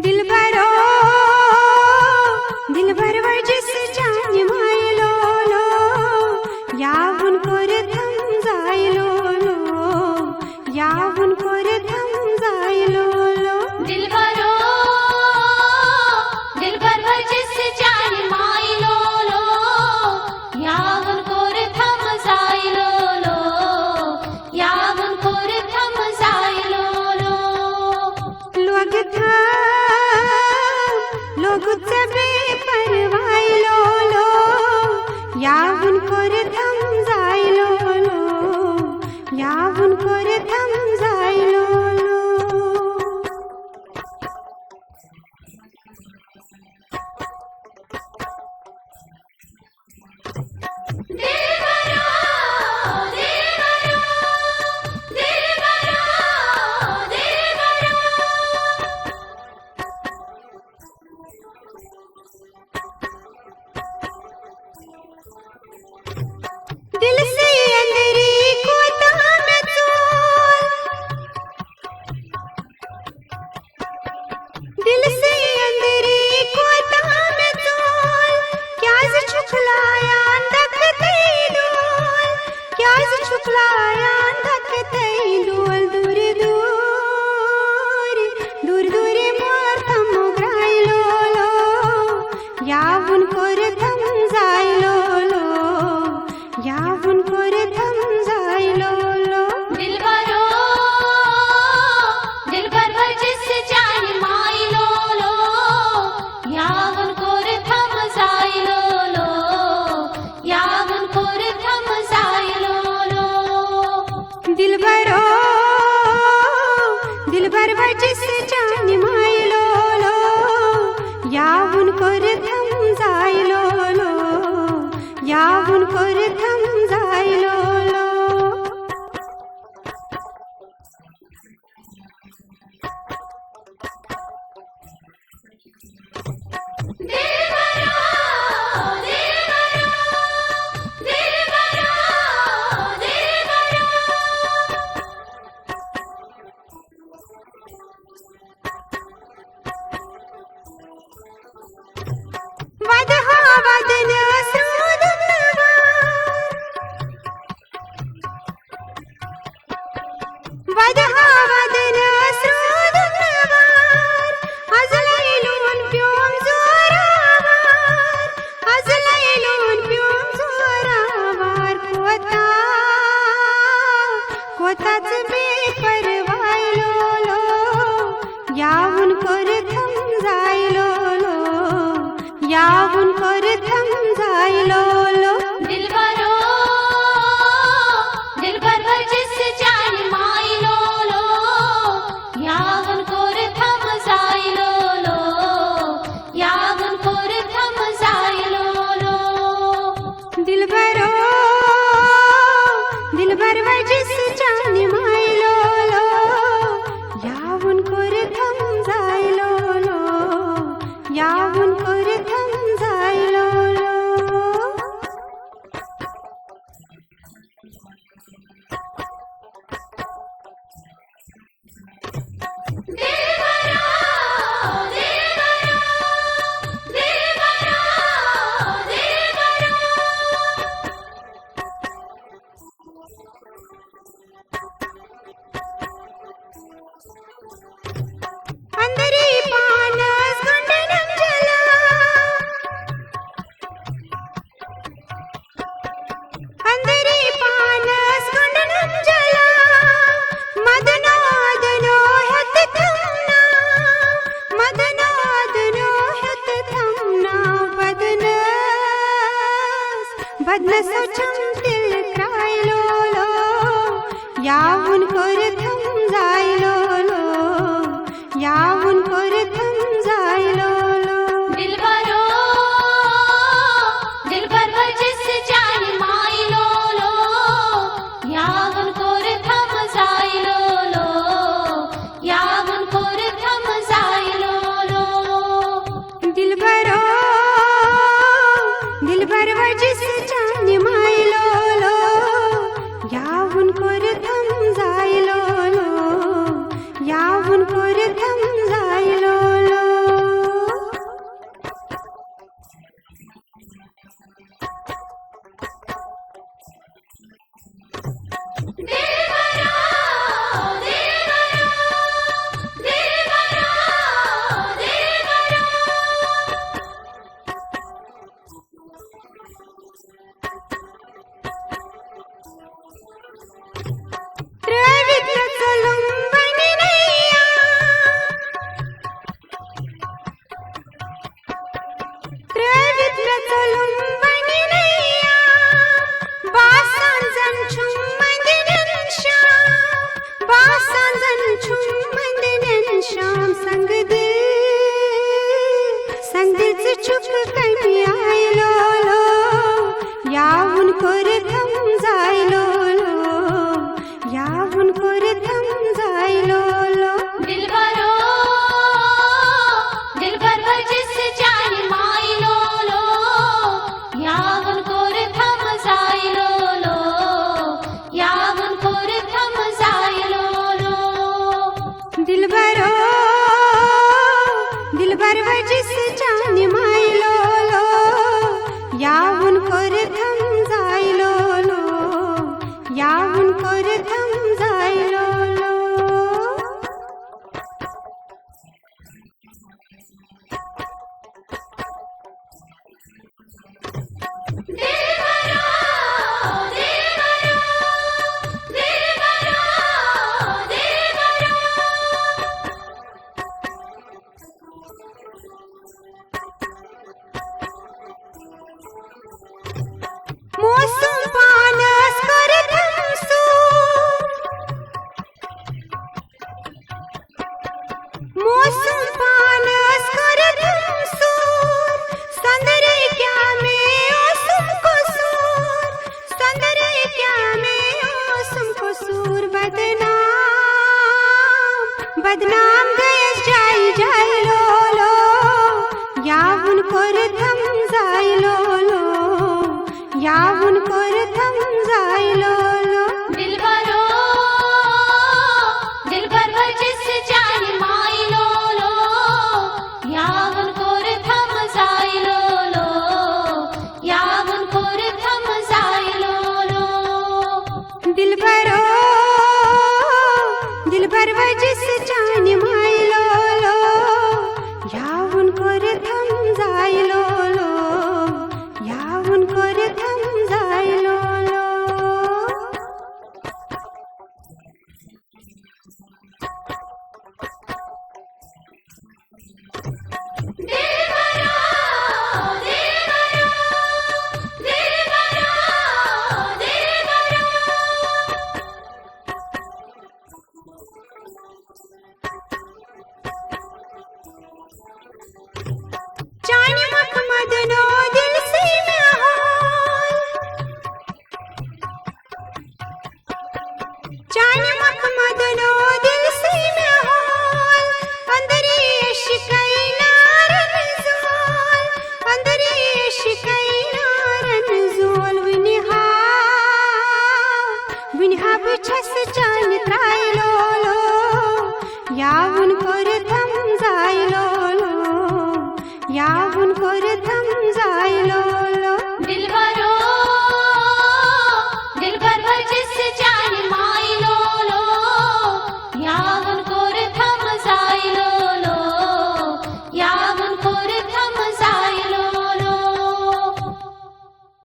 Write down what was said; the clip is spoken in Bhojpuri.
दिलबरो दिलबर जिस जान मायलो लो यावुन कोर थम जायलो लो यावुन कोर थम जायलो लो दिलबरो दिलबर जिस जान मायलो लो यावुन कोर थम जायलो लो यावुन कोर थम जायलो लो लोग था लोग सबे परवायलो लो यावुन कोर थम जायलो लो यावुन कोर थम जायलो लो दिलबरो दिलबरो दिलबरो दिलबरो दिल से अंदरी को तान चोर दिल से अंदरी को तान चोर क्या से छुखलाया तकते डोल क्या से छुखलाया तकते डोल दूर दूर दूर दूर मोर थम ग्रायलो लो यावुन कोर थम जायलो लो यावुन कोर थम जायलो लो दिलबरो दिलबर जिस जान मायलो लो यावुन कोर थम जायलो लो यावुन कोर थम जायलो लो दिलबरो दिलबर जिस जान मायलो लो यावुन कोर थम जायलो लो यावुन कोर थम जायलो लो दिलबरो दिलबरो दिलबरो दिलबरो वदहा वदन वदहा वदन स्रोदनवार अजलैलून प्योम जोरावार अजलैलून प्योम जोरावार कोताच बेपरवायलो लो यावुन कोर थम जायलो लो यावुन कोर थम जायलो लो दिलबरो दिलबर जिस जान मायलो लो यावुन कोर थम जायलो लो यावुन कोर थम जायलो लो दिलबरो दिलबर जिस जान मायलो लो यावुन कोर थम जायलो लो यावुन कोर थम जायलो लो दिलबरो दिलबरो दिलबरो दिलबरो अंदरी पानस गुंडनं जला अंदरी पानस गुंडनं जला मदनादनो हत थमना मदनादनो हत थमना बदनस चमतिल क्रायलो लो यावुन कोर थम जायलो लो यावुन कोर थम जायलो लो दिलबरो दिलबर जिस जान मायलो लो यावुन कोर थम जायलो लो यावुन कोर थम जायलो लो दिलबरो दिलबर जिस जान मायलो लो यावुन कोर थम जायलो लो यावुन कोर थम जायलो चुप कमी आयलो लो यावून कोर थम जायलो लो यावून कोर थम जायलो लो दिलबरो दिलबर जिस जान मायलो लो यावन कोर थम जायलो लो यावन कोर थम जायलो लो दिलबरो दिलबर जिस जान मायलो लो यावून कोर थम जायलो लो यावून कोर थम जायलो लो मौसम पानस कर धमसूर मौसम पानस कर धमसूर संदरे क्या में ओसम कसूर संदरे क्या में ओसम कसूर बदनाम गयस जाई जायलो लो यावून कोर थम जायलो लो यावून कोर थम जायलो